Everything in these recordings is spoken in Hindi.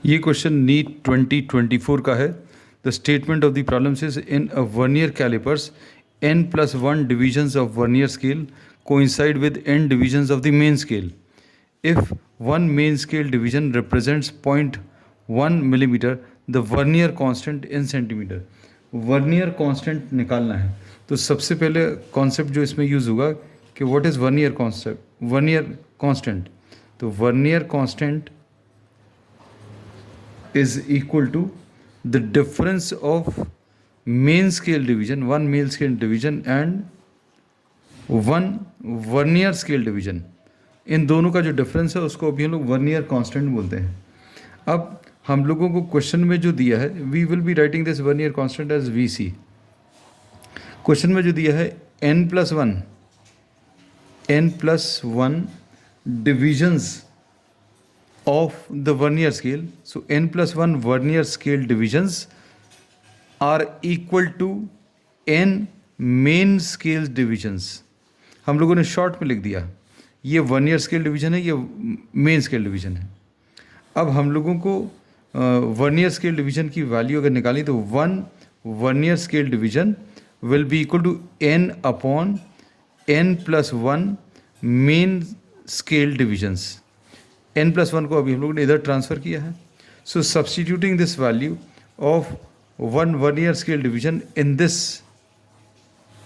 ये क्वेश्चन नीट 2024 का है. The statement of the problems is in a vernier callipers n+1 divisions of vernier scale coincide with n divisions of the main scale. If one main scale division represents 0.1 millimeter, the vernier constant in centimeter. Vernier constant निकालना है. तो सबसे पहले कॉन्सेप्ट जो इसमें यूज़ होगा कि what is vernier concept, vernier constant. तो vernier constant is equal to the difference of main scale division, one main scale division and one vernier scale division. इन दोनों का जो डिफरेंस है उसको अभी हम लोग वर्नियर कांस्टेंट बोलते हैं. अब हम लोगों को क्वेश्चन में जो दिया है, we will be writing this vernier constant as we see. Question में जो दिया है n+1 divisions of the vernier scale. So n+1 vernier scale divisions are equal to n main scale divisions. हम लोगों ने शॉर्ट में लिख दिया, ये वर्नियर स्केल डिवीजन है, ये मेन स्केल डिवीजन है. अब हम लोगों को वर्नियर स्केल डिवीजन की वैल्यू अगर निकाली तो 1 vernier scale division will be equal to n upon n+1 main scale divisions. n+1 को अभी हम लोगों ने इधर ट्रांसफ़र किया है. So substituting this value of 1 vernier scale division in this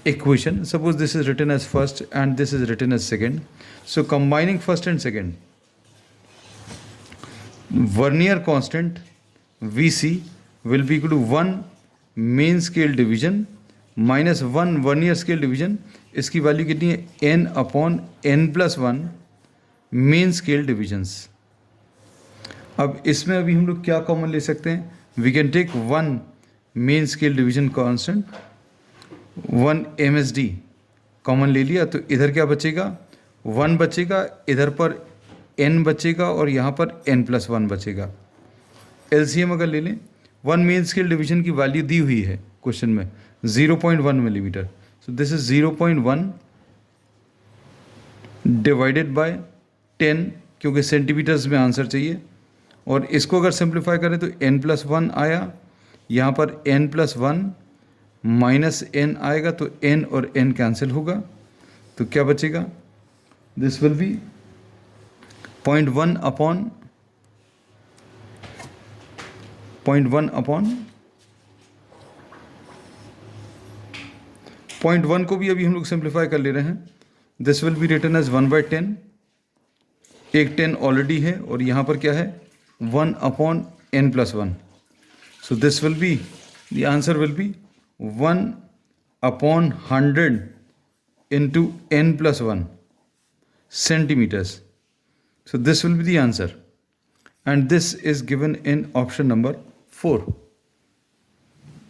equation, suppose this is written as first and this is written as second. So combining first and second, vernier constant Vc will be equal to 1 main scale division minus 1 vernier scale division. इसकी वैल्यू कितनी है? n upon n+1 main scale divisions. अब इसमें अभी हम लोग क्या कॉमन ले सकते हैं? We can take 1 main scale division constant, 1 MSD common ले लिया, तो इधर क्या बचेगा? 1 बचेगा, इधर पर n बचेगा और यहाँ पर n+1 बचेगा. LCM अगर ले लें, 1 मेन स्केल डिवीजन की वैल्यू दी हुई है क्वेश्चन में 0.1 millimetre. So this is 0.1 divided by 10, क्योंकि सेंटीमीटर्स में आंसर चाहिए. और इसको अगर सिंप्लीफाई करें तो n+1 आया, यहाँ पर n+1 माइनस n आएगा, तो n और n कैंसिल होगा, तो क्या बचेगा? दिस विल बी 0.1 अपॉन 0.1 को भी अभी हम लोग सिंप्लीफाई कर ले रहे हैं. This will be written as 1/10. एक 10 ऑलरेडी है और यहाँ पर क्या है? 1 upon n+1. So this will B, the answer will be 1 upon 100 into n+1 centimeters. So this will be the answer, and this is given in option number 4.